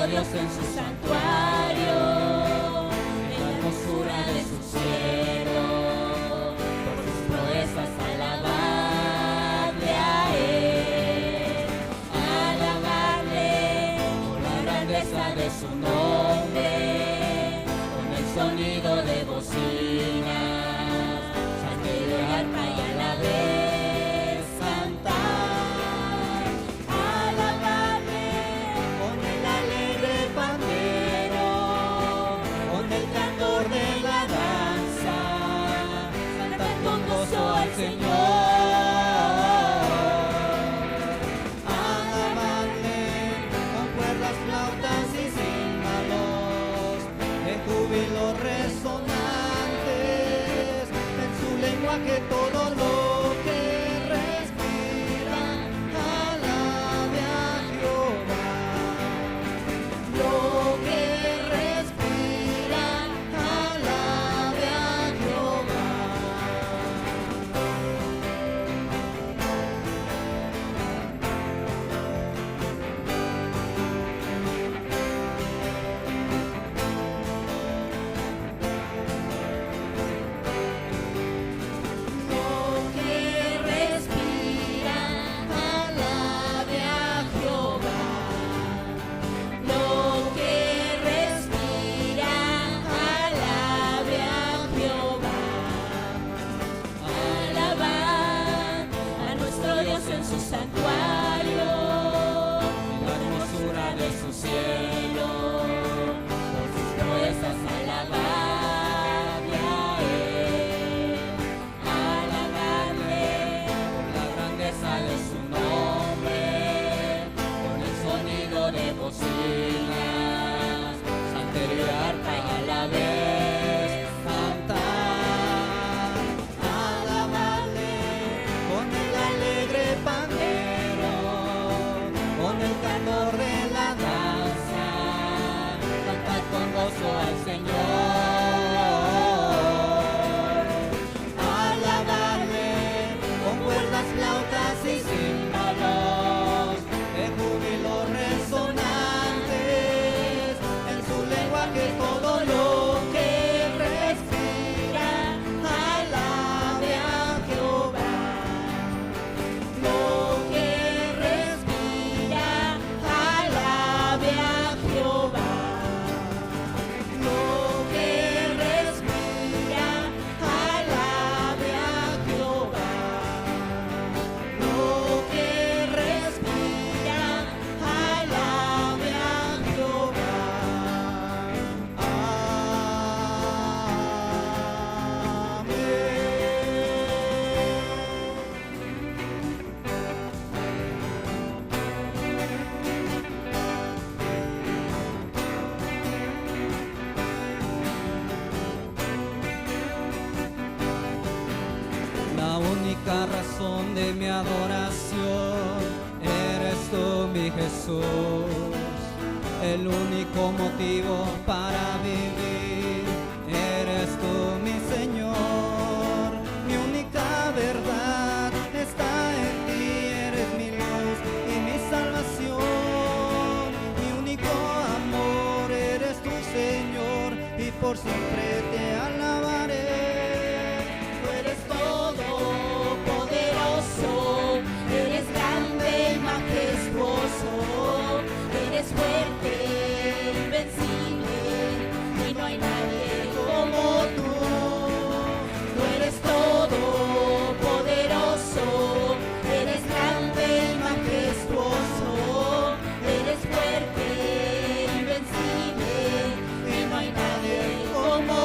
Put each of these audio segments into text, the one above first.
Dios en su santuario, en la hermosura de su cielo, por sus proezas alabadle a Él, alabarle por la grandeza de su nombre, con el sonido de bocinas, salterio de arpa y a la vez cantar, alabarle con el alegre pandero, con el candor de la danza, cantar con gozo al Señor. Alabarle con cuerdas, flautas y címbalos, de júbilo resonantes, en su lenguaje todo lo que respira, alabe a Jehová. Lo que respira, alabe a Jehová. Lo que respira, alabe a Jehová. Lo que respira, alabe a Jehová. Alabad a nuestro Dios en su santuario, en la hermosura de su cielo, por sus proezas alabadle a Él, alabarle por la grandeza de su nombre, con el sonido de bocinas, salterio de arpa y a la vez cantar, Alabarle con el alegre pandero, con el candor de la danza, cantar con gozo al Señor. alabarle con cuerdas, flautas y címbalos, de júbilo resonantes, en su lenguaje todo lo que respira, alabe a Jehová. Lo que respira, alabe a Jehová. Lo que respira, alabe a Jehová. Lo que respira, alabe a Jehová. La única razón de mi adoración eres tú, mi Jesús. El único motivo para vivir eres tú, mi Señor. Mi única verdad está en ti, eres mi luz y mi salvación. Mi único amor eres tú, Señor, y por siempre te alabaré. Tú eres todopoderoso, Eres grande y majestuoso, eres fuerte, invencible, y no hay nadie como tú. Tú eres todopoderoso, eres grande y majestuoso, eres fuerte, invencible, y no hay nadie como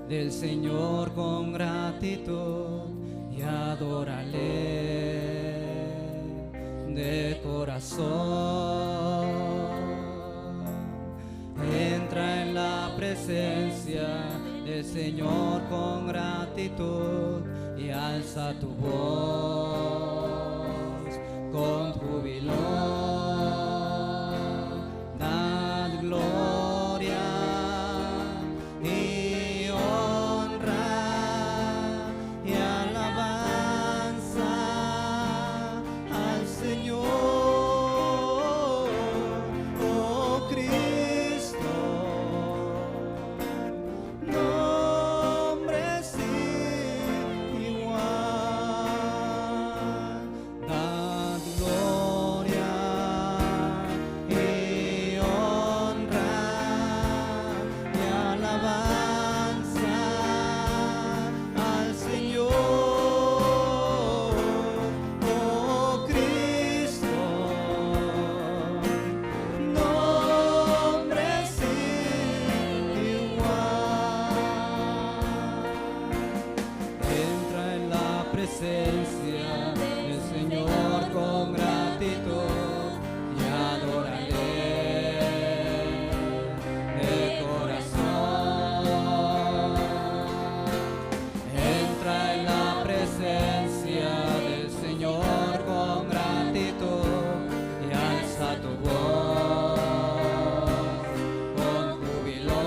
del Señor con gratitud y adórale de corazón. Entra en la presencia del Señor con gratitud y alza tu voz con júbilo. Dad gloria y honra y alabanza al Señor, oh Cristo, nombre sin igual. Dad gloria y honra y alabanza al Señor, oh Cristo, nombre sin igual. Entra en la presencia del Señor con gratitud y adórale de corazón. Entra en la presencia del Señor con gratitud y alza tu voz con júbilo.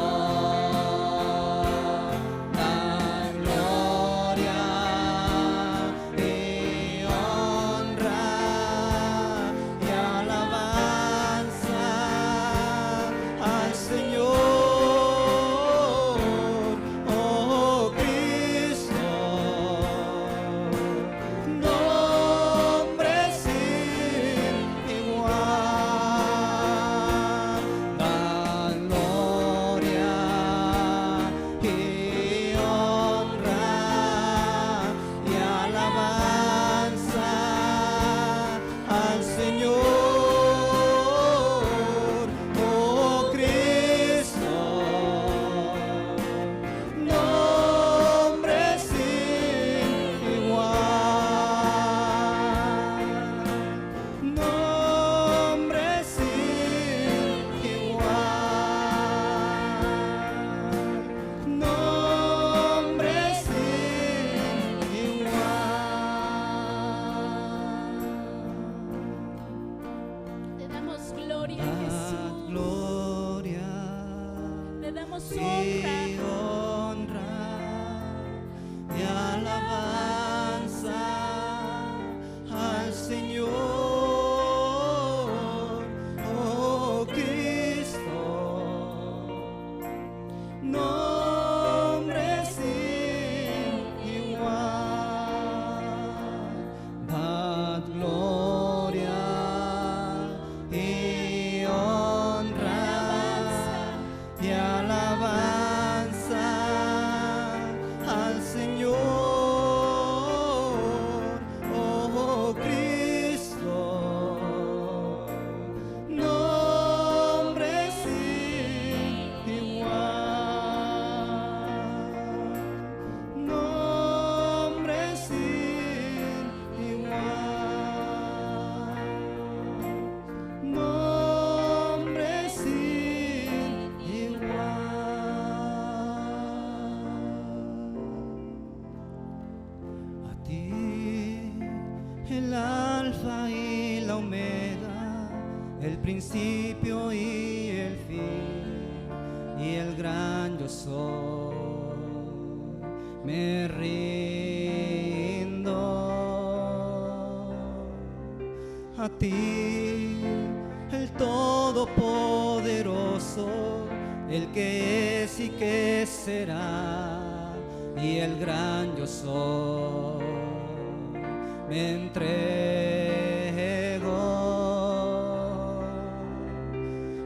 Da gloria y honra y alabanza al Señor, oh Cristo, nombre sin igual. Da gloria y honra y alabanza al Señor, oh Cristo, nombre sin igual, nombre sin igual, nombre sin igual. Te damos gloria, Dad Jesús. gloria Te damos y honra. honra y alabanza al Señor, oh Cristo, nombre sin igual. Dad gloria y honra y alabanza al Señor, oh Cristo, nombre sin igual, nombre sin igual, nombre sin igual. A ti, el alfa y la omega, el principio y el fin, y el gran yo soy, me rindo. A ti, el todopoderoso, el que es y que será, y el gran yo soy, me entrego.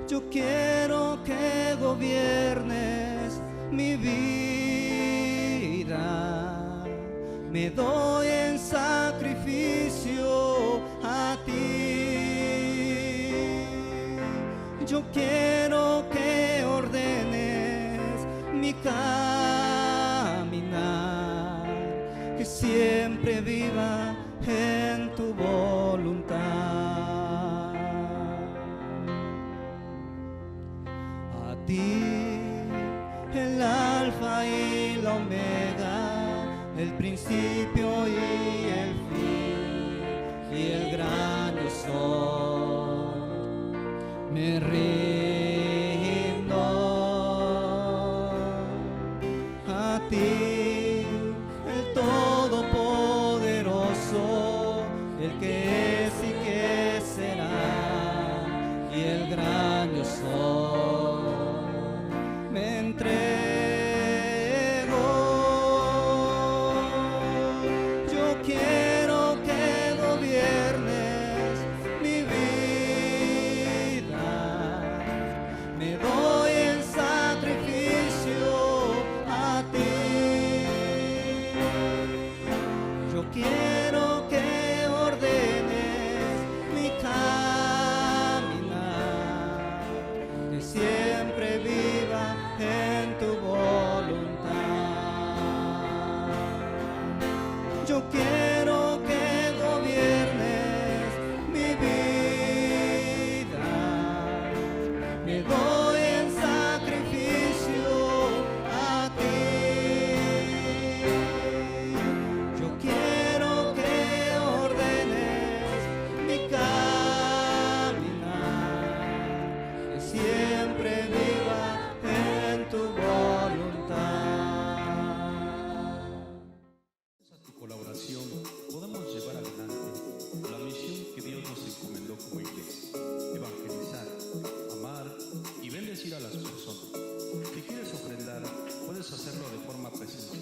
Yo quiero que gobiernes mi vida, me doy en sacrificio a ti. Yo quiero que ordenes mi camino. que siempre viva en tu voluntad. A ti, el alfa y la omega, el principio y el fin, y el gran yo soy, me rindo a ti, el todopoderoso, el que es y que será, y el gran yo soy, me entrego. Yo quiero que gobiernes mi vida, me doy en sacrificio a ti. Yo quiero que ordenes mi caminar, que siempre viva en tu voluntad. Yo quiero que gobiernes mi vida, me doy en sacrificio a ti. Yo quiero que ordenes mi caminar, que siempre viva en tu voluntad. A tu colaboración podemos llevar adelante la misión que Dios nos encomendó como iglesia: evangelizar, amar y bendecir a las personas. Si quieres ofrendar, puedes hacerlo de forma presencial.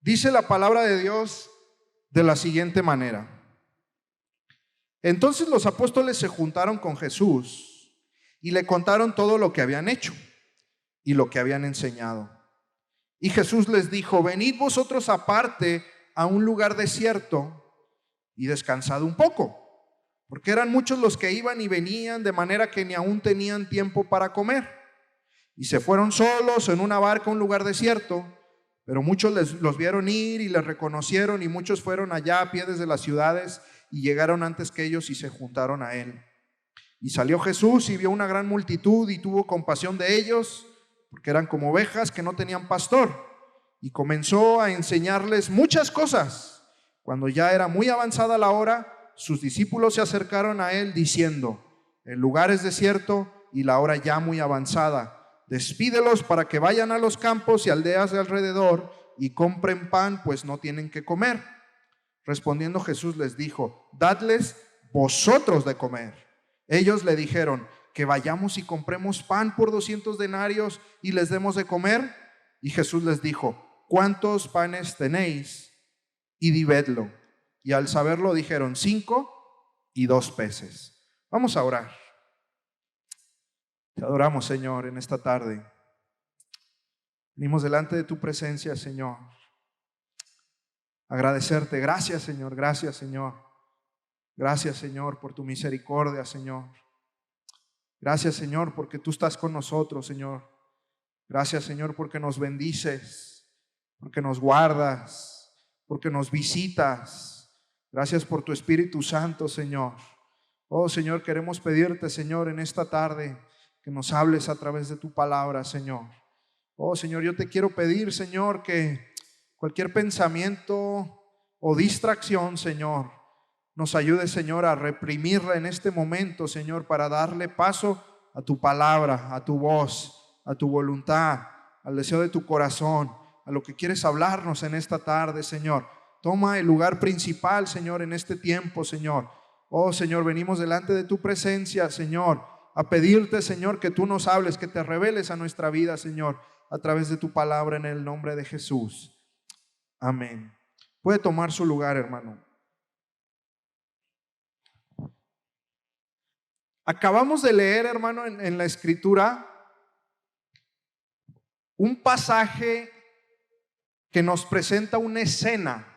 Dice la palabra de Dios de la siguiente manera. Entonces los apóstoles se juntaron con Jesús y le contaron todo lo que habían hecho y lo que habían enseñado. Y Jesús les dijo: venid vosotros aparte a un lugar desierto y descansad un poco, porque eran muchos los que iban y venían, de manera que ni aún tenían tiempo para comer. Y se fueron solos en una barca a un lugar desierto, pero muchos los vieron ir y les reconocieron, y muchos fueron allá a pie desde las ciudades y llegaron antes que ellos y se juntaron a él. Y salió Jesús y vio una gran multitud y tuvo compasión de ellos, porque eran como ovejas que no tenían pastor, y comenzó a enseñarles muchas cosas. Cuando ya era muy avanzada la hora, sus discípulos se acercaron a él diciendo: el lugar es desierto y la hora ya muy avanzada. Despídelos para que vayan a los campos y aldeas de alrededor y compren pan, pues no tienen que comer. Respondiendo Jesús les dijo: dadles vosotros de comer. Ellos le dijeron: que vayamos y compremos pan por 200 denarios y les demos de comer. Y Jesús les dijo: ¿cuántos panes tenéis? Y dividlo. Y al saberlo dijeron: 5 y 2 peces. Vamos a orar. Te adoramos, Señor, en esta tarde. Venimos delante de tu presencia, Señor. Agradecerte. Gracias, Señor. Gracias, Señor. Gracias, Señor, por tu misericordia, Señor. Gracias, Señor, porque tú estás con nosotros, Señor. Gracias, Señor, porque nos bendices, porque nos guardas, porque nos visitas. Gracias por tu Espíritu Santo, Señor. Oh, Señor, queremos pedirte, Señor, en esta tarde que nos hables a través de tu palabra, Señor. Oh, Señor, yo te quiero pedir, Señor, que cualquier pensamiento o distracción, Señor, nos ayude, Señor, a reprimirla en este momento, Señor, para darle paso a tu palabra, a tu voz, a tu voluntad, al deseo de tu corazón, a lo que quieres hablarnos en esta tarde, Señor. Toma el lugar principal, Señor, en este tiempo, Señor. Oh, Señor, venimos delante de tu presencia, Señor, a pedirte, Señor, que tú nos hables, que te reveles a nuestra vida, Señor, a través de tu palabra, en el nombre de Jesús. Amén. Puede tomar su lugar, hermano. Acabamos de leer, hermano, en la Escritura un pasaje que nos presenta una escena.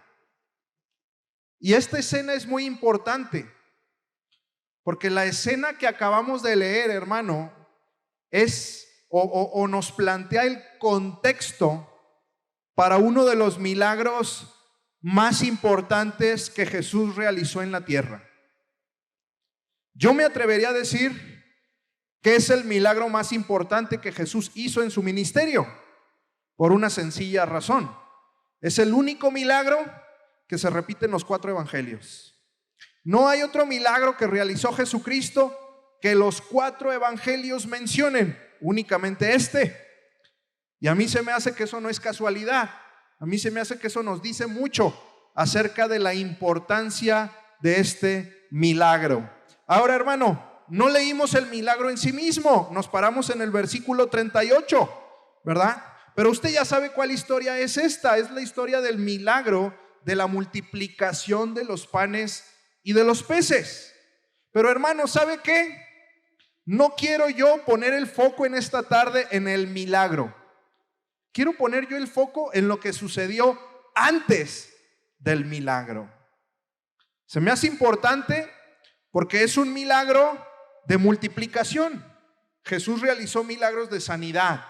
Y esta escena es muy importante, porque la escena que acabamos de leer, hermano, es o nos plantea el contexto para uno de los milagros más importantes que Jesús realizó en la tierra. Yo me atrevería a decir que es el milagro más importante que Jesús hizo en su ministerio, por una sencilla razón. Es el único milagro que se repite en los 4 evangelios. No hay otro milagro que realizó Jesucristo que los 4 evangelios mencionen, únicamente este. Y a mí se me hace que eso no es casualidad. A mí se me hace que eso nos dice mucho acerca de la importancia de este milagro. Ahora, hermano, no leímos el milagro en sí mismo, nos paramos en el versículo 38, ¿verdad? Pero usted ya sabe cuál historia es esta. Es la historia del milagro de la multiplicación de los panes y de los peces. Pero, hermano, ¿sabe qué? No quiero yo poner el foco en esta tarde en el milagro. Quiero poner yo el foco en lo que sucedió antes del milagro. Se me hace importante porque es un milagro de multiplicación. Jesús realizó milagros de sanidad.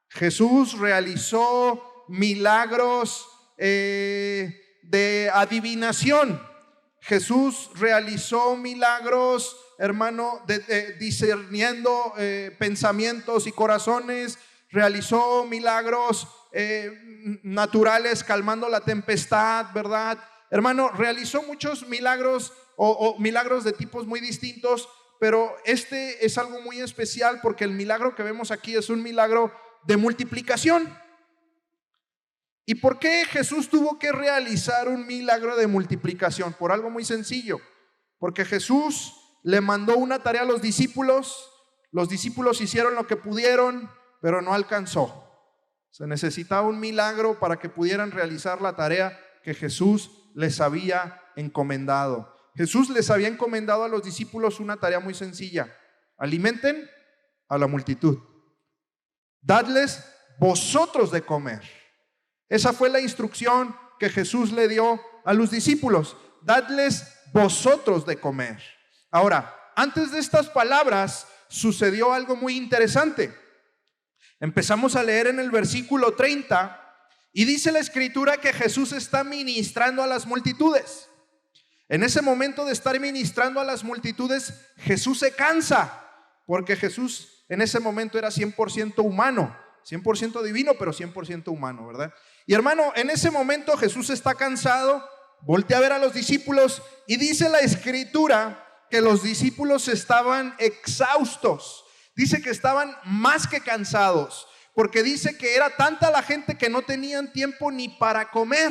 Jesús realizó milagros de adivinación. Jesús realizó milagros, hermano, discerniendo pensamientos y corazones. Realizó milagros naturales, calmando la tempestad, ¿verdad? Hermano, realizó muchos milagros o milagros de tipos muy distintos, pero este es algo muy especial porque el milagro que vemos aquí es un milagro de multiplicación. ¿Y por qué Jesús tuvo que realizar un milagro de multiplicación? Por algo muy sencillo, porque Jesús le mandó una tarea a los discípulos hicieron lo que pudieron, pero no alcanzó. Se necesitaba un milagro para que pudieran realizar la tarea que Jesús les había encomendado. Jesús les había encomendado a los discípulos una tarea muy sencilla: alimenten a la multitud, dadles vosotros de comer. Esa fue la instrucción que Jesús le dio a los discípulos: dadles vosotros de comer. Ahora, antes de estas palabras sucedió algo muy interesante. Empezamos a leer en el versículo 30 y dice la escritura que Jesús está ministrando a las multitudes. En ese momento de estar ministrando a las multitudes, Jesús se cansa, porque Jesús en ese momento era 100% humano, 100% divino, pero 100% humano, ¿verdad? Y hermano, en ese momento Jesús está cansado, voltea a ver a los discípulos y dice la escritura que los discípulos estaban exhaustos. Dice que estaban más que cansados, porque dice que era tanta la gente que no tenían tiempo ni para comer.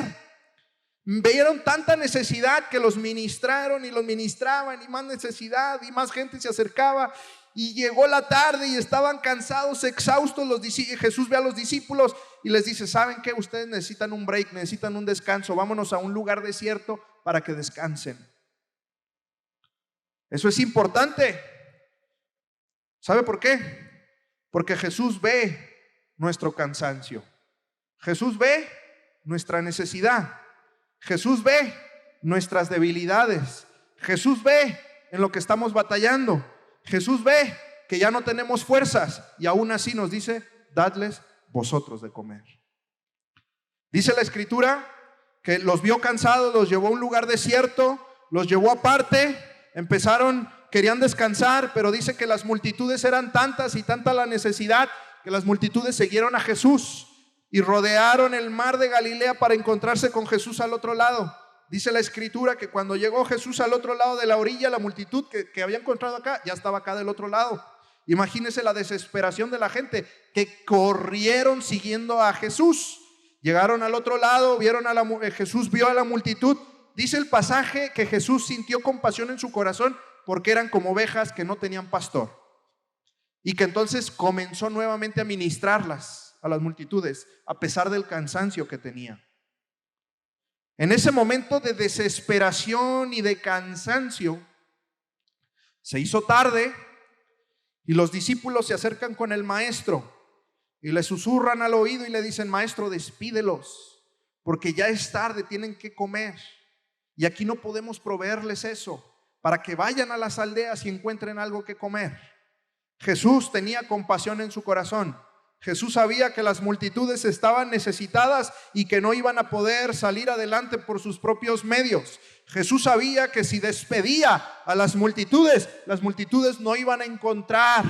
Vieron tanta necesidad que los ministraron y los ministraban, y más necesidad y más gente se acercaba, y llegó la tarde y estaban cansados, exhaustos. Jesús ve a los discípulos y les dice: ¿saben qué? Ustedes necesitan un break, necesitan un descanso, vámonos a un lugar desierto para que descansen. Eso es importante. ¿Sabe por qué? Porque Jesús ve nuestro cansancio, Jesús ve nuestra necesidad, Jesús ve nuestras debilidades, Jesús ve en lo que estamos batallando, Jesús ve que ya no tenemos fuerzas, y aún así nos dice: dadles vosotros de comer. Dice la escritura que los vio cansados, los llevó a un lugar desierto, los llevó aparte, querían descansar, pero dice que las multitudes eran tantas y tanta la necesidad que las multitudes siguieron a Jesús y rodearon el mar de Galilea para encontrarse con Jesús al otro lado. Dice la escritura que cuando llegó Jesús al otro lado de la orilla, la multitud que había encontrado acá ya estaba acá del otro lado. Imagínense la desesperación de la gente, que corrieron siguiendo a Jesús. Llegaron al otro lado, Jesús vio a la multitud. Dice el pasaje que Jesús sintió compasión en su corazón, porque eran como ovejas que no tenían pastor, y que entonces comenzó nuevamente a ministrarlas a las multitudes a pesar del cansancio que tenía. En ese momento de desesperación y de cansancio, se hizo tarde y los discípulos se acercan con el maestro y le susurran al oído y le dicen: maestro, despídelos, porque ya es tarde, tienen que comer y aquí no podemos proveerles eso, para que vayan a las aldeas y encuentren algo que comer. Jesús tenía compasión en su corazón. Jesús sabía que las multitudes estaban necesitadas y que no iban a poder salir adelante por sus propios medios. Jesús sabía que si despedía a las multitudes no iban a encontrar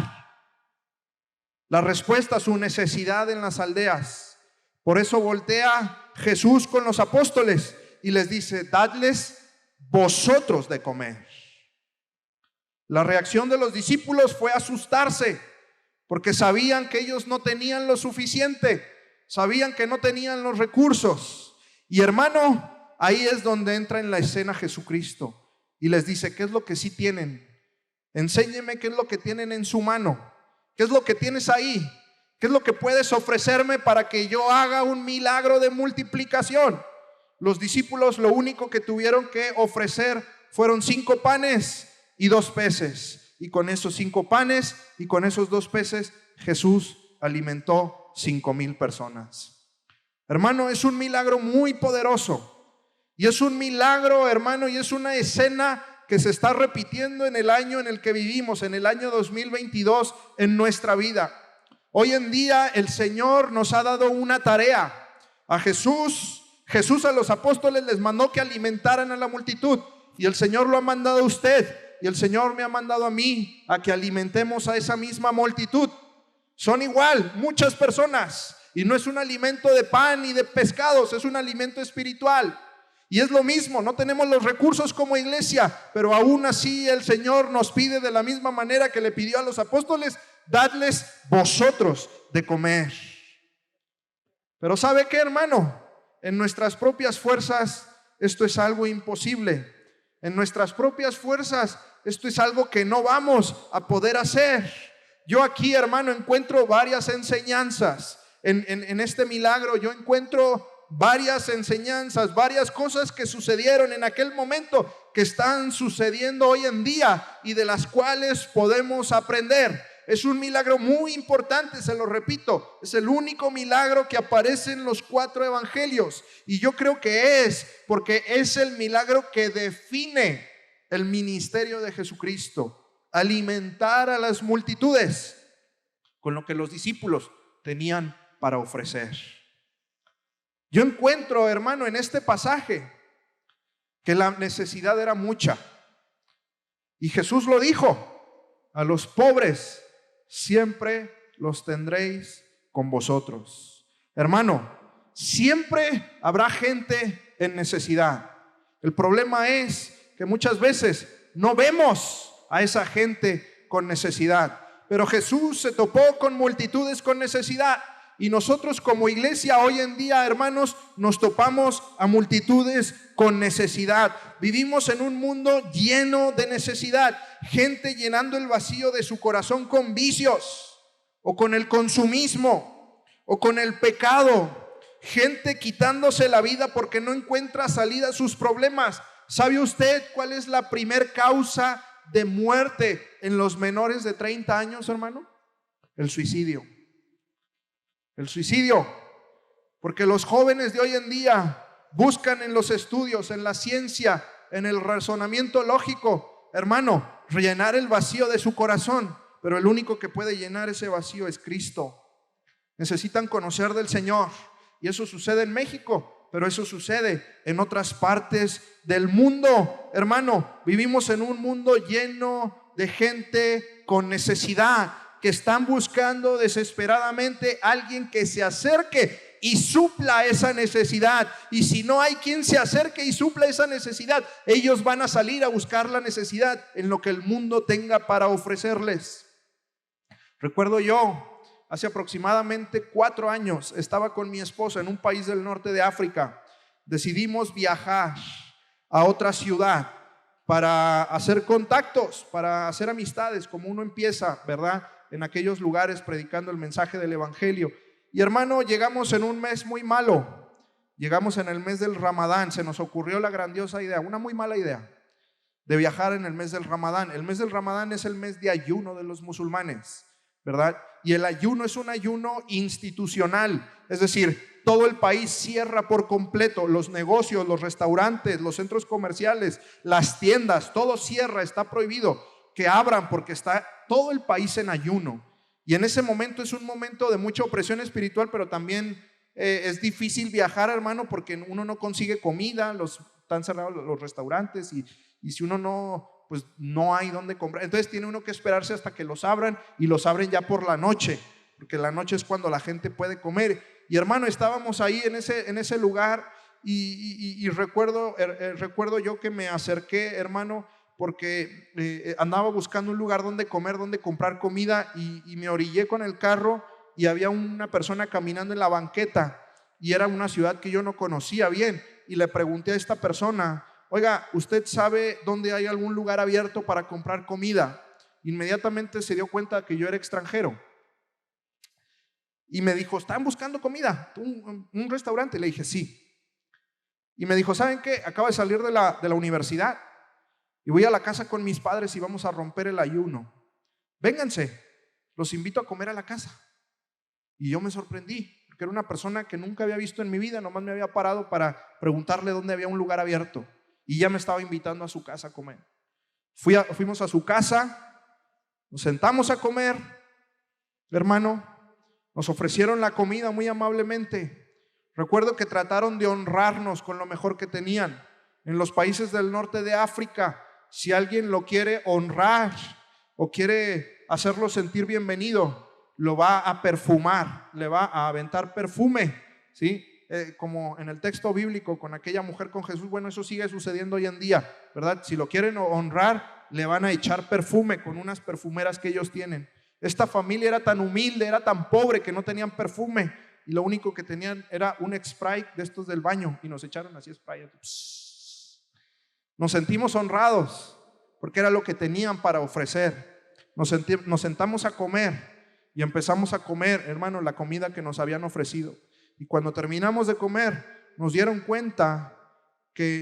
la respuesta a su necesidad en las aldeas. Por eso voltea Jesús con los apóstoles y les dice: dadles vosotros de comer. La reacción de los discípulos fue asustarse, porque sabían que ellos no tenían lo suficiente, sabían que no tenían los recursos. Y hermano, ahí es donde entra en la escena Jesucristo y les dice: ¿qué es lo que sí tienen? Enséñeme qué es lo que tienen en su mano, qué es lo que tienes ahí, qué es lo que puedes ofrecerme para que yo haga un milagro de multiplicación. Los discípulos lo único que tuvieron que ofrecer fueron 5 panes y 2 peces. Y con esos 5 panes y con esos 2 peces, Jesús alimentó 5,000 personas. Hermano, es un milagro muy poderoso. Y es un milagro, hermano, y es una escena que se está repitiendo en el año en el que vivimos, en el año 2022, en nuestra vida. Hoy en día el Señor nos ha dado una tarea. A Jesús a los apóstoles les mandó que alimentaran a la multitud, y el Señor lo ha mandado a usted, y el Señor me ha mandado a mí a que alimentemos a esa misma multitud. Son igual muchas personas, y no es un alimento de pan y de pescados, es un alimento espiritual. Y es lo mismo, no tenemos los recursos como iglesia, pero aún así el Señor nos pide, de la misma manera que le pidió a los apóstoles: dadles vosotros de comer. Pero ¿sabe qué, hermano? En nuestras propias fuerzas esto es algo imposible. En nuestras propias fuerzas esto es algo que no vamos a poder hacer. Yo aquí, hermano, encuentro varias enseñanzas. En este milagro yo encuentro varias enseñanzas, varias cosas que sucedieron en aquel momento, que están sucediendo hoy en día y de las cuales podemos aprender. Es un milagro muy importante, se lo repito, es el único milagro que aparece en los 4 evangelios, y yo creo que es porque es el milagro que define el ministerio de Jesucristo: alimentar a las multitudes con lo que los discípulos tenían para ofrecer. Yo encuentro, hermano, en este pasaje que la necesidad era mucha, y Jesús lo dijo: a los pobres siempre los tendréis con vosotros. Hermano, siempre habrá gente en necesidad. El problema es que muchas veces no vemos a esa gente con necesidad, pero Jesús se topó con multitudes con necesidad. Y nosotros como iglesia hoy en día, hermanos, nos topamos a multitudes con necesidad. Vivimos en un mundo lleno de necesidad. Gente llenando el vacío de su corazón con vicios, o con el consumismo, o con el pecado. Gente quitándose la vida porque no encuentra salida a sus problemas. ¿Sabe usted cuál es la primer causa de muerte en los menores de 30 años, hermano? El suicidio. El suicidio, porque los jóvenes de hoy en día buscan en los estudios, en la ciencia, en el razonamiento lógico, hermano, rellenar el vacío de su corazón, pero el único que puede llenar ese vacío es Cristo. Necesitan conocer del Señor, y eso sucede en México, pero eso sucede en otras partes del mundo. Hermano, vivimos en un mundo lleno de gente con necesidad, que están buscando desesperadamente alguien que se acerque y supla esa necesidad. Y si no hay quien se acerque y supla esa necesidad, ellos van a salir a buscar la necesidad en lo que el mundo tenga para ofrecerles. Recuerdo yo, hace aproximadamente 4 años, estaba con mi esposa en un país del norte de África. Decidimos viajar a otra ciudad para hacer contactos, para hacer amistades, como uno empieza, ¿verdad?, en aquellos lugares predicando el mensaje del evangelio. Y hermano, llegamos en un mes muy malo. Llegamos en el mes del Ramadán. Se nos ocurrió la grandiosa idea, una muy mala idea, de viajar en el mes del Ramadán. El mes del Ramadán es el mes de ayuno de los musulmanes, ¿verdad? Y el ayuno es un ayuno institucional, es decir, todo el país cierra por completo. Los negocios, los restaurantes, los centros comerciales, las tiendas, todo cierra, está prohibido que abran porque está todo el país en ayuno. Y en ese momento es un momento de mucha opresión espiritual, pero también es difícil viajar, hermano, porque uno no consigue comida, están cerrados los restaurantes, y si uno no, pues no hay dónde comprar. Entonces tiene uno que esperarse hasta que los abran, y los abren ya por la noche, porque la noche es cuando la gente puede comer. Y hermano, estábamos ahí en ese lugar, y recuerdo yo que me acerqué, hermano, porque andaba buscando un lugar donde comer, donde comprar comida, y me orillé con el carro, y había una persona caminando en la banqueta, y era una ciudad que yo no conocía bien, y le pregunté a esta persona: oiga, ¿usted sabe dónde hay algún lugar abierto para comprar comida? Inmediatamente se dio cuenta que yo era extranjero, y me dijo: ¿están buscando comida? ¿Un restaurante? Le dije: sí. Y me dijo: ¿saben qué? Acabo de salir de la universidad y voy a la casa con mis padres y vamos a romper el ayuno. Vénganse, los invito a comer a la casa. Y yo me sorprendí, porque era una persona que nunca había visto en mi vida. Nomás me había parado para preguntarle dónde había un lugar abierto, y ya me estaba invitando a su casa a comer. Fuimos a su casa, nos sentamos a comer, hermano. Nos ofrecieron la comida muy amablemente. Recuerdo que trataron de honrarnos con lo mejor que tenían. En los países del norte de África, si alguien lo quiere honrar o quiere hacerlo sentir bienvenido, lo va a perfumar, le va a aventar perfume, ¿sí? Como en el texto bíblico con aquella mujer con Jesús. Bueno, eso sigue sucediendo hoy en día, ¿verdad? Si lo quieren honrar, le van a echar perfume con unas perfumeras que ellos tienen. Esta familia era tan humilde, era tan pobre, que no tenían perfume, y lo único que tenían era un spray de estos del baño, y nos echaron así spray. Nos sentimos honrados porque era lo que tenían para ofrecer. Nos sentamos a comer y empezamos a comer, hermano, la comida que nos habían ofrecido. Y cuando terminamos de comer, nos dieron cuenta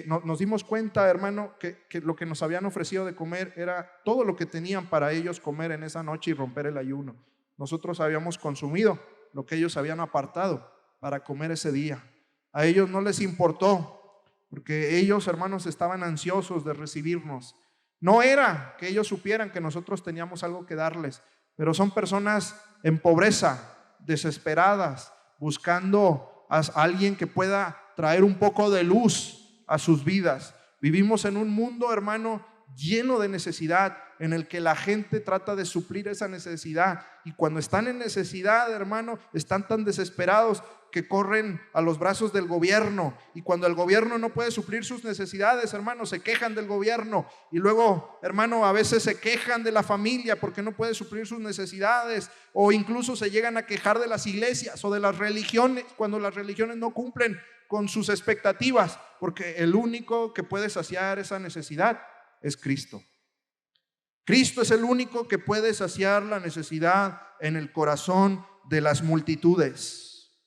nos dimos cuenta, hermano, que lo que nos habían ofrecido de comer era todo lo que tenían para ellos comer en esa noche y romper el ayuno. Nosotros habíamos consumido lo que ellos habían apartado para comer ese día. A ellos no les importó, porque ellos, hermanos, estaban ansiosos de recibirnos. No era que ellos supieran que nosotros teníamos algo que darles, pero son personas en pobreza, desesperadas, buscando a alguien que pueda traer un poco de luz a sus vidas. Vivimos en un mundo, hermano, lleno de necesidad, en el que la gente trata de suplir esa necesidad, y cuando están en necesidad, hermano, están tan desesperados que corren a los brazos del gobierno, y cuando el gobierno no puede suplir sus necesidades, hermano, se quejan del gobierno, y luego, hermano, a veces se quejan de la familia porque no puede suplir sus necesidades, o incluso se llegan a quejar de las iglesias o de las religiones cuando las religiones no cumplen con sus expectativas, porque el único que puede saciar esa necesidad es Cristo. Cristo es el único que puede saciar la necesidad en el corazón de las multitudes.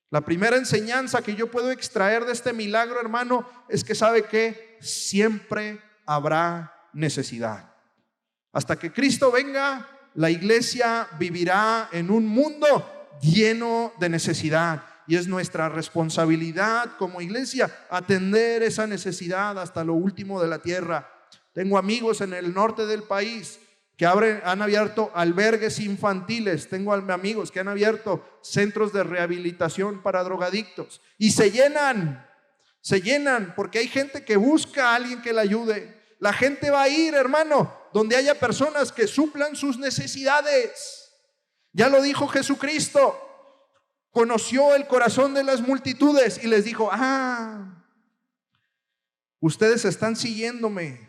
La primera enseñanza que yo puedo extraer de este milagro, hermano, es que sabe que siempre habrá necesidad. Hasta que Cristo venga, la iglesia vivirá en un mundo lleno de necesidad. Y es nuestra responsabilidad como iglesia atender esa necesidad hasta lo último de la tierra. Tengo amigos en el norte del país que han abierto albergues infantiles. Tengo amigos que han abierto centros de rehabilitación para drogadictos. Y se llenan porque hay gente que busca a alguien que la ayude. La gente va a ir, hermano, donde haya personas que suplan sus necesidades. Ya lo dijo Jesucristo. Conoció el corazón de las multitudes y les dijo: ustedes están siguiéndome,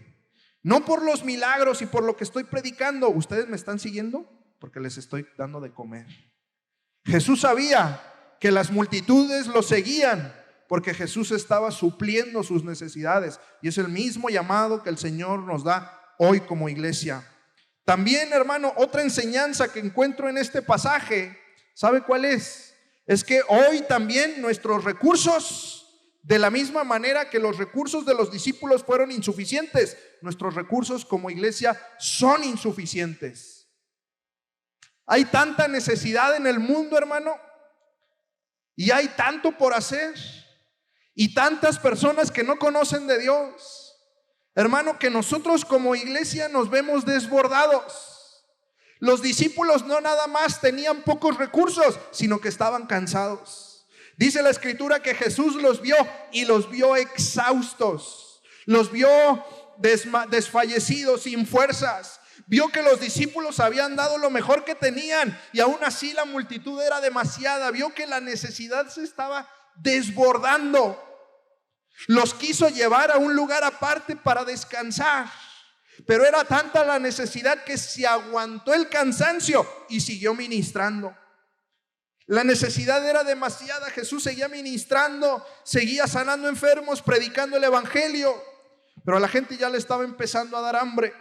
no por los milagros y por lo que estoy predicando. Ustedes me están siguiendo porque les estoy dando de comer. Jesús sabía que las multitudes lo seguían porque Jesús estaba supliendo sus necesidades, y es el mismo llamado que el Señor nos da hoy como iglesia. También, hermano, otra enseñanza que encuentro en este pasaje, ¿sabe cuál es? Es que hoy también nuestros recursos, de la misma manera que los recursos de los discípulos fueron insuficientes, nuestros recursos como iglesia son insuficientes. Hay tanta necesidad en el mundo, hermano, y hay tanto por hacer, y tantas personas que no conocen de Dios, hermano, que nosotros como iglesia nos vemos desbordados. Los discípulos no nada más tenían pocos recursos, sino que estaban cansados. Dice la escritura que Jesús los vio y los vio exhaustos, los vio desfallecidos, sin fuerzas. Vio que los discípulos habían dado lo mejor que tenían y aún así la multitud era demasiada. Vio que la necesidad se estaba desbordando. Los quiso llevar a un lugar aparte para descansar. Pero era tanta la necesidad que se aguantó el cansancio y siguió ministrando. La necesidad era demasiada. Jesús seguía ministrando, seguía sanando enfermos, predicando el evangelio, pero a la gente ya le estaba empezando a dar hambre.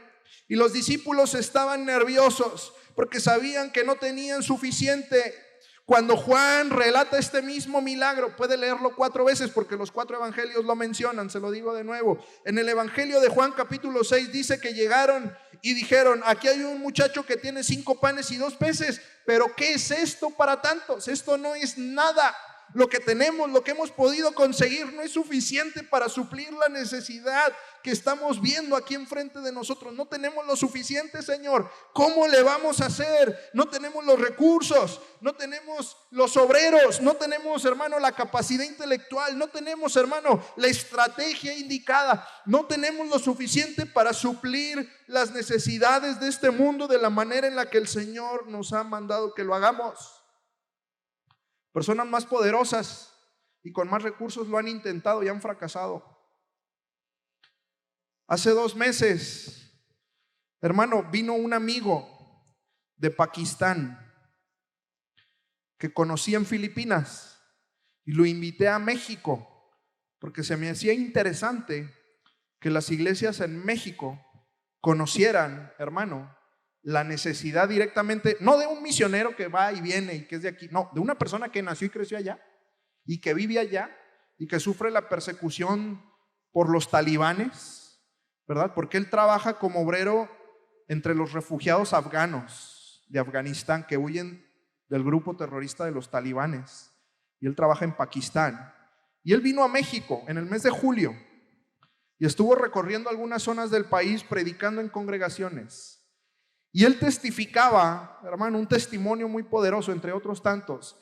Y los discípulos estaban nerviosos porque sabían que no tenían suficiente. Cuando Juan relata este mismo milagro, puede leerlo 4 veces porque los 4 evangelios lo mencionan, se lo digo de nuevo. En el evangelio de Juan capítulo 6 dice que llegaron y dijeron: aquí hay un muchacho que tiene 5 panes y 2 peces, pero ¿qué es esto para tantos? Esto no es nada. Lo que tenemos, lo que hemos podido conseguir no es suficiente para suplir la necesidad que estamos viendo aquí enfrente de nosotros. No tenemos lo suficiente, Señor. ¿Cómo le vamos a hacer? No tenemos los recursos, no tenemos los obreros, no tenemos, hermano, la capacidad intelectual, no tenemos, hermano, la estrategia indicada, no tenemos lo suficiente para suplir las necesidades de este mundo de la manera en la que el Señor nos ha mandado que lo hagamos. Personas más poderosas y con más recursos lo han intentado y han fracasado. Hace 2 meses, hermano, vino un amigo de Pakistán que conocí en Filipinas y lo invité a México porque se me hacía interesante que las iglesias en México conocieran, hermano, la necesidad directamente, no de un misionero que va y viene y que es de aquí, no, de una persona que nació y creció allá y que vive allá y que sufre la persecución por los talibanes, ¿verdad? Porque él trabaja como obrero entre los refugiados afganos de Afganistán que huyen del grupo terrorista de los talibanes. Y él trabaja en Pakistán. Y él vino a México en el mes de julio y estuvo recorriendo algunas zonas del país predicando en congregaciones. Y él testificaba, hermano, un testimonio muy poderoso, entre otros tantos.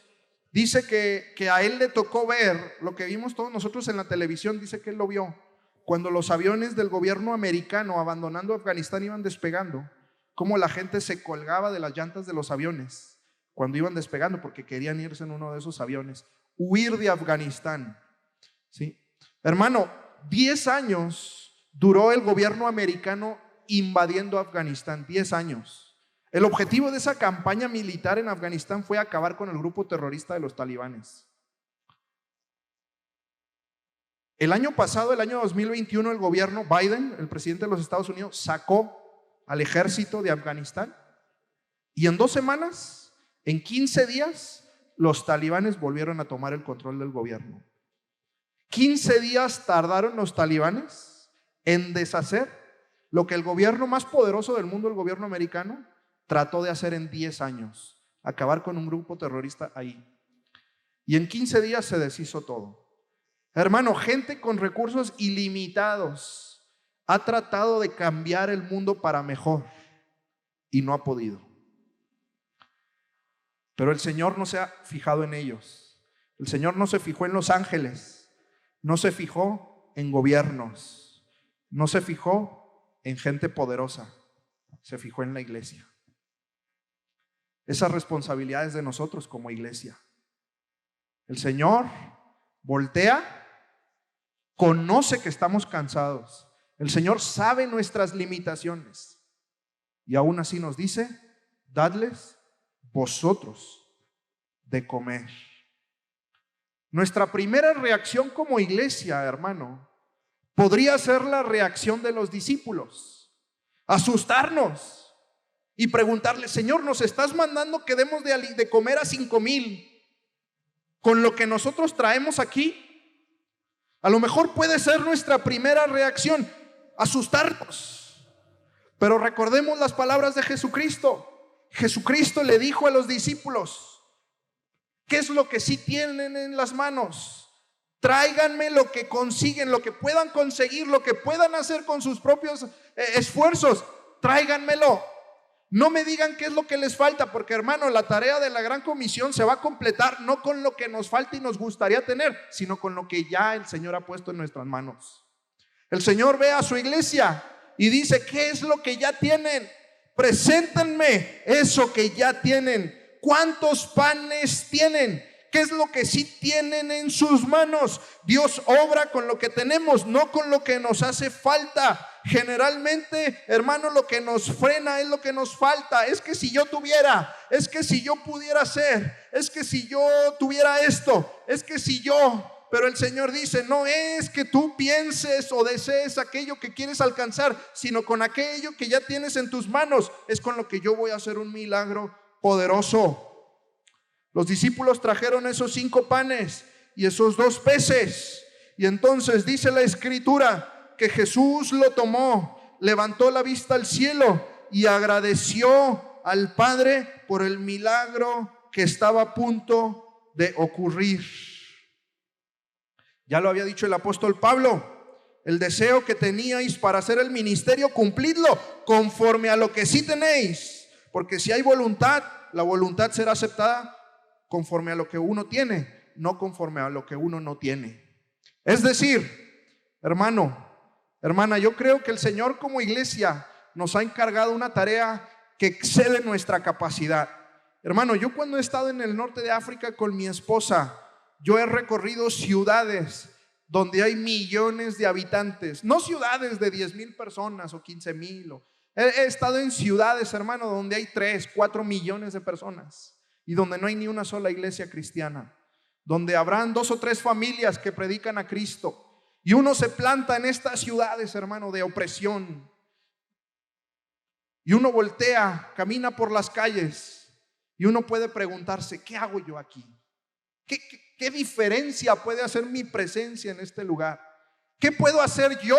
Dice que a él le tocó ver lo que vimos todos nosotros en la televisión. Dice que él lo vio cuando los aviones del gobierno americano abandonando Afganistán iban despegando, cómo la gente se colgaba de las llantas de los aviones cuando iban despegando porque querían irse en uno de esos aviones, huir de Afganistán. ¿Sí? Hermano, 10 años duró el gobierno americano invadiendo Afganistán, 10 años. El objetivo de esa campaña militar en Afganistán fue acabar con el grupo terrorista de los talibanes. El año pasado, el año 2021, el gobierno Biden, el presidente de los Estados Unidos, sacó al ejército de Afganistán y en 2 semanas, en 15 días, los talibanes volvieron a tomar el control del gobierno. 15 días tardaron los talibanes en deshacer lo que el gobierno más poderoso del mundo, el gobierno americano, trató de hacer en 10 años, acabar con un grupo terrorista ahí. Y en 15 días se deshizo todo. Hermano, gente con recursos ilimitados ha tratado de cambiar el mundo para mejor y no ha podido. Pero el Señor no se ha fijado en ellos. El Señor no se fijó en los ángeles, no se fijó en gobiernos, no se fijó en gente poderosa, se fijó en la iglesia. Esa responsabilidad es de nosotros como iglesia. El Señor voltea, conoce que estamos cansados. El Señor sabe nuestras limitaciones y aún así nos dice: dadles vosotros de comer. Nuestra primera reacción como iglesia, hermano, podría ser la reacción de los discípulos: asustarnos y preguntarle: Señor, nos estás mandando que demos de comer a 5,000 con lo que nosotros traemos aquí. A lo mejor puede ser nuestra primera reacción, asustarnos. Pero recordemos las palabras de Jesucristo. Jesucristo le dijo a los discípulos: ¿qué es lo que sí tienen en las manos? Tráiganme lo que consiguen, lo que puedan conseguir, lo que puedan hacer con sus propios esfuerzos. Tráiganmelo. No me digan qué es lo que les falta, porque, hermano, la tarea de la gran comisión se va a completar no con lo que nos falta y nos gustaría tener, sino con lo que ya el Señor ha puesto en nuestras manos. El Señor ve a su iglesia y dice: ¿qué es lo que ya tienen? Preséntenme eso que ya tienen. ¿Cuántos panes tienen? ¿Qué es lo que sí tienen en sus manos? Dios obra con lo que tenemos, no con lo que nos hace falta. Generalmente, hermano, lo que nos frena es lo que nos falta. Es que si yo tuviera, es que si yo pudiera hacer, es que si yo tuviera esto, es que si yo... Pero el Señor dice: no es que tú pienses o desees aquello que quieres alcanzar, sino con aquello que ya tienes en tus manos es con lo que yo voy a hacer un milagro poderoso. Los discípulos trajeron esos 5 panes y esos 2 peces. Y entonces dice la Escritura que Jesús lo tomó, levantó la vista al cielo y agradeció al Padre por el milagro que estaba a punto de ocurrir. Ya lo había dicho el apóstol Pablo: el deseo que teníais para hacer el ministerio, cumplidlo conforme a lo que sí tenéis. Porque si hay voluntad, la voluntad será aceptada conforme a lo que uno tiene, no conforme a lo que uno no tiene. Es decir, hermano, hermana, yo creo que el Señor como iglesia nos ha encargado una tarea que excede nuestra capacidad. Hermano, yo cuando he estado en el norte de África con mi esposa, yo he recorrido ciudades donde hay millones de habitantes, no ciudades de 10,000 personas o 15,000. He estado en ciudades, hermano, donde hay 3, 4 millones de personas y donde no hay ni una sola iglesia cristiana, donde habrán 2 o 3 familias que predican a Cristo. Y uno se planta en estas ciudades, hermano, de opresión, y uno voltea, camina por las calles y uno puede preguntarse: ¿qué hago yo aquí? ¿Qué diferencia puede hacer mi presencia en este lugar? ¿Qué puedo hacer yo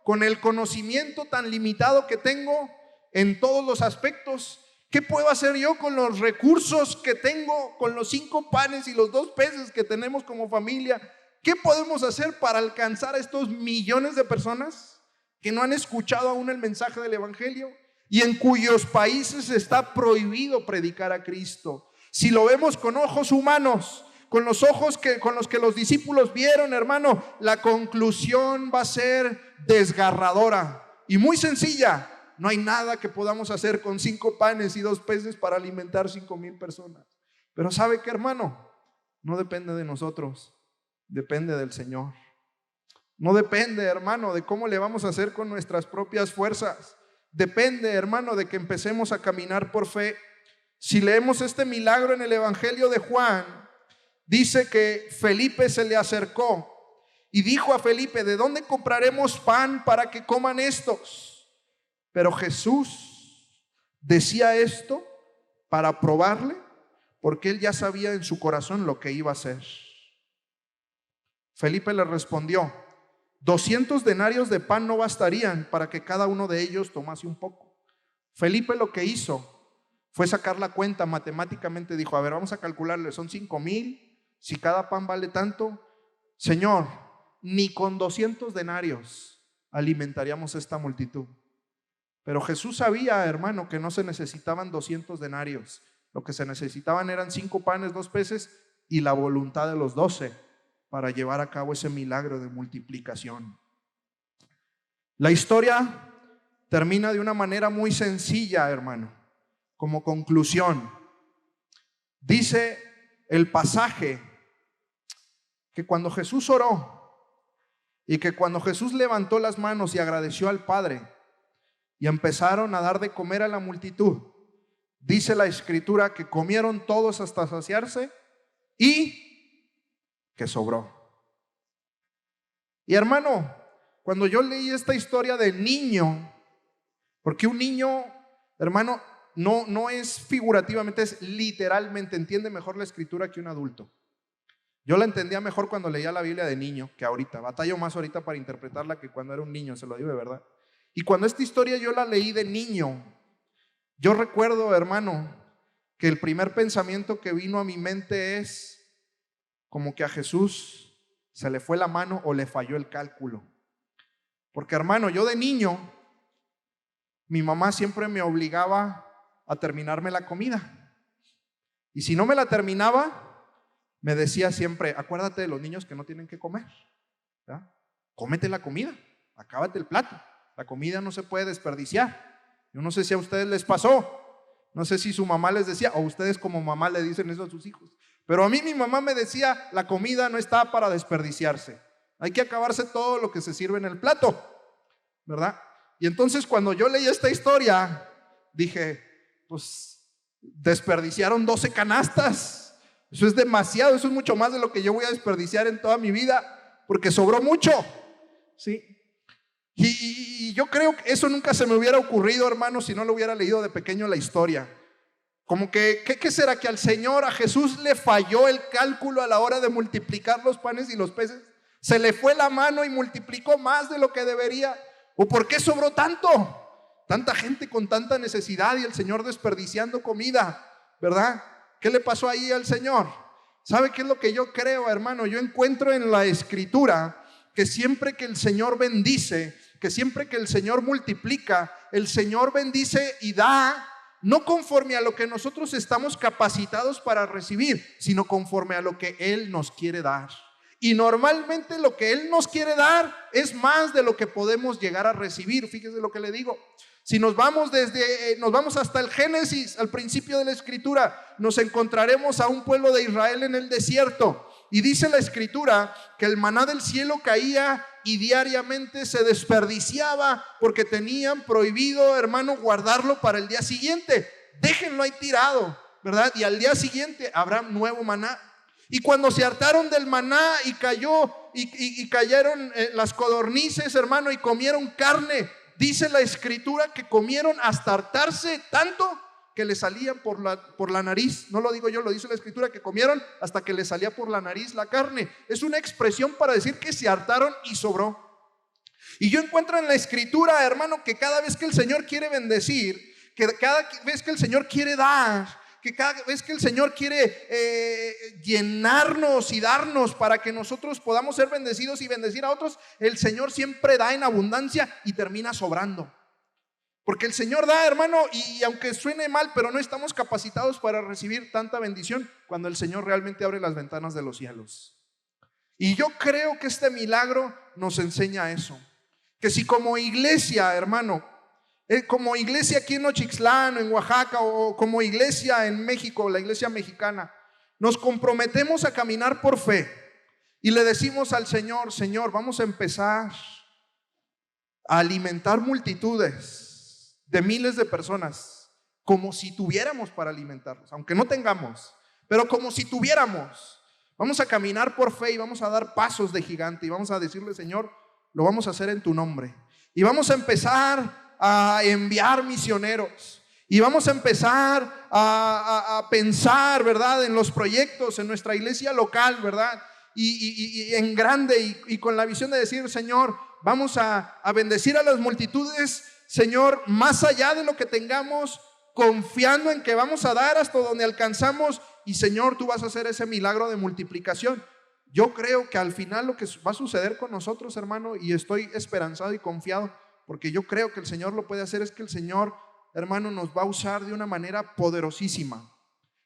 con el conocimiento tan limitado que tengo en todos los aspectos? ¿Qué puedo hacer yo con los recursos que tengo, con los 5 panes y los 2 peces que tenemos como familia? ¿Qué podemos hacer para alcanzar a estos millones de personas que no han escuchado aún el mensaje del evangelio y en cuyos países está prohibido predicar a Cristo? Si lo vemos con ojos humanos, con los ojos con los que los discípulos vieron, hermano, la conclusión va a ser desgarradora y muy sencilla. No hay nada que podamos hacer con 5 panes y 2 peces para alimentar 5,000 personas. Pero ¿sabe qué, hermano? No depende de nosotros, depende del Señor. No depende, hermano, de cómo le vamos a hacer con nuestras propias fuerzas. Depende, hermano, de que empecemos a caminar por fe. Si leemos este milagro en el Evangelio de Juan, dice que Felipe se le acercó y dijo a Felipe: ¿de dónde compraremos pan para que coman estos? Pero Jesús decía esto para probarle, porque él ya sabía en su corazón lo que iba a hacer. Felipe le respondió: 200 denarios de pan no bastarían para que cada uno de ellos tomase un poco. Felipe lo que hizo fue sacar la cuenta matemáticamente. Dijo: a ver, vamos a calcularle, son 5,000, si cada pan vale tanto. Señor, ni con 200 denarios alimentaríamos esta multitud. Pero Jesús sabía, hermano, que no se necesitaban 200 denarios. Lo que se necesitaban eran 5 panes, 2 peces y la voluntad de los 12 para llevar a cabo ese milagro de multiplicación. La historia termina de una manera muy sencilla, hermano. Como conclusión, dice el pasaje que cuando Jesús oró y que cuando Jesús levantó las manos y agradeció al Padre, y empezaron a dar de comer a la multitud, dice la escritura que comieron todos hasta saciarse y que sobró. Y hermano, cuando yo leí esta historia del niño, porque un niño, hermano, no es figurativamente, es literalmente, entiende mejor la escritura que un adulto. Yo la entendía mejor cuando leía la Biblia de niño que ahorita. Batallo más ahorita para interpretarla que cuando era un niño, se lo digo de verdad. Y cuando esta historia yo la leí de niño, yo recuerdo, hermano, que el primer pensamiento que vino a mi mente es como que a Jesús se le fue la mano o le falló el cálculo. Porque, hermano, yo de niño, mi mamá siempre me obligaba a terminarme la comida. Y si no me la terminaba, me decía siempre: acuérdate de los niños que no tienen que comer, ¿verdad? Cómete la comida, acábate el plato. La comida no se puede desperdiciar. Yo no sé si a ustedes les pasó, no sé si su mamá les decía, o ustedes como mamá le dicen eso a sus hijos, pero a mí mi mamá me decía: la comida no está para desperdiciarse, hay que acabarse todo lo que se sirve en el plato, ¿verdad? Y entonces cuando yo leí esta historia, dije: pues desperdiciaron 12 canastas, eso es demasiado, eso es mucho más de lo que yo voy a desperdiciar en toda mi vida, porque sobró mucho, ¿sí? Y yo creo que eso nunca se me hubiera ocurrido, hermano, si no lo hubiera leído de pequeño la historia. Como que, ¿qué será? Que al Señor, a Jesús le falló el cálculo a la hora de multiplicar los panes y los peces. Se le fue la mano y multiplicó más de lo que debería. ¿O por qué sobró tanto? Tanta gente con tanta necesidad y el Señor desperdiciando comida, ¿verdad? ¿Qué le pasó ahí al Señor? ¿Sabe qué es lo que yo creo, hermano? Yo encuentro en la escritura que siempre que el Señor bendice, que siempre que el Señor multiplica, el Señor bendice y da, no conforme a lo que nosotros estamos capacitados para recibir, sino conforme a lo que Él nos quiere dar. Y normalmente lo que Él nos quiere dar es más de lo que podemos llegar a recibir. Fíjese lo que le digo. Si nos vamos hasta el Génesis, al principio de la escritura, nos encontraremos a un pueblo de Israel en el desierto. Y dice la escritura que el maná del cielo caía y diariamente se desperdiciaba porque tenían prohibido, hermano, guardarlo para el día siguiente. Déjenlo ahí tirado, ¿verdad? Y al día siguiente habrá nuevo maná. Y cuando se hartaron del maná y cayeron las codornices, hermano, y comieron carne, dice la escritura que comieron hasta hartarse tanto que le salían por la nariz. No lo digo yo, lo dice la Escritura, que comieron hasta que le salía por la nariz la carne. Es una expresión para decir que se hartaron y sobró. Y yo encuentro en la Escritura, hermano, que cada vez que el Señor quiere bendecir, que cada vez que el Señor quiere dar, que cada vez que el Señor quiere llenarnos y darnos para que nosotros podamos ser bendecidos y bendecir a otros, el Señor siempre da en abundancia y termina sobrando. Porque el Señor da, hermano, y aunque suene mal, pero no estamos capacitados para recibir tanta bendición cuando el Señor realmente abre las ventanas de los cielos. Y yo creo que este milagro nos enseña eso. Que si como iglesia, hermano, como iglesia aquí en Nochixtlán, en Oaxaca, o como iglesia en México, la iglesia mexicana, nos comprometemos a caminar por fe y le decimos al Señor: Señor, vamos a empezar a alimentar multitudes de miles de personas, como si tuviéramos para alimentarlos, aunque no tengamos, pero como si tuviéramos. Vamos a caminar por fe y vamos a dar pasos de gigante y vamos a decirle: Señor, lo vamos a hacer en tu nombre. Y vamos a empezar a enviar misioneros y vamos a empezar a pensar, ¿verdad?, en los proyectos, en nuestra iglesia local, ¿verdad?, y en grande, y con la visión de decir: Señor, vamos a bendecir a las multitudes, Señor, más allá de lo que tengamos, confiando en que vamos a dar hasta donde alcanzamos, y Señor, tú vas a hacer ese milagro de multiplicación. Yo creo que al final lo que va a suceder con nosotros, hermano, y estoy esperanzado y confiado, porque yo creo que el Señor lo puede hacer, es que el Señor, hermano, nos va a usar de una manera poderosísima.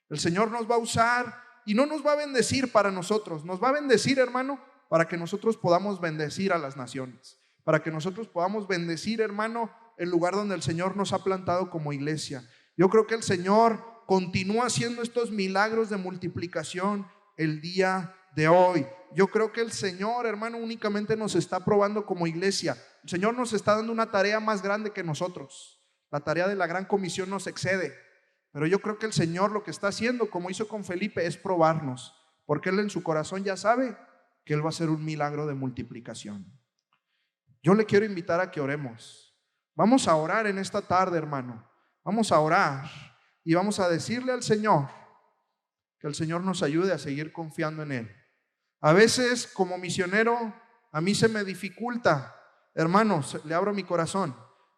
El Señor nos va a usar y no nos va a bendecir para nosotros, nos va a bendecir, hermano, para que nosotros podamos bendecir a las naciones, para que nosotros podamos bendecir, hermano, el lugar donde el Señor nos ha plantado como iglesia. Yo creo que el Señor continúa haciendo estos milagros de multiplicación el día de hoy. Yo creo que el Señor, hermano, únicamente nos está probando como iglesia. El Señor nos está dando una tarea más grande que nosotros. La tarea de la gran comisión nos excede, pero yo creo que el Señor lo que está haciendo, como hizo con Felipe, es probarnos, porque Él en su corazón ya sabe que Él va a hacer un milagro de multiplicación. Yo le quiero invitar a que oremos. Vamos a orar en esta tarde, hermano. Vamos a orar y vamos a decirle al Señor que el Señor nos ayude a seguir confiando en Él. A veces, como misionero, a mí se me dificulta, hermanos, le abro mi corazón,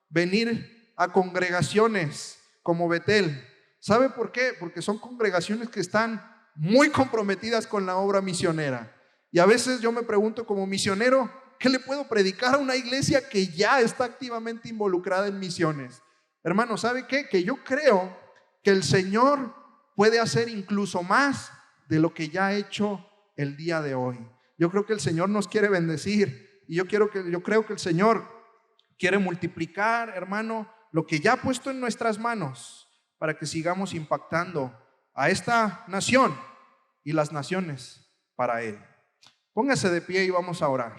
venir a congregaciones como Betel. ¿Sabe por qué? Porque son congregaciones que están muy comprometidas con la obra misionera. Y a veces yo me pregunto, como misionero, ¿qué le puedo predicar a una iglesia que ya está activamente involucrada en misiones? Hermano, ¿sabe qué? Que yo creo que el Señor puede hacer incluso más de lo que ya ha hecho el día de hoy. Yo creo que el Señor nos quiere bendecir y yo creo que el Señor quiere multiplicar, hermano, lo que ya ha puesto en nuestras manos para que sigamos impactando a esta nación y las naciones para Él. Póngase de pie y vamos a orar.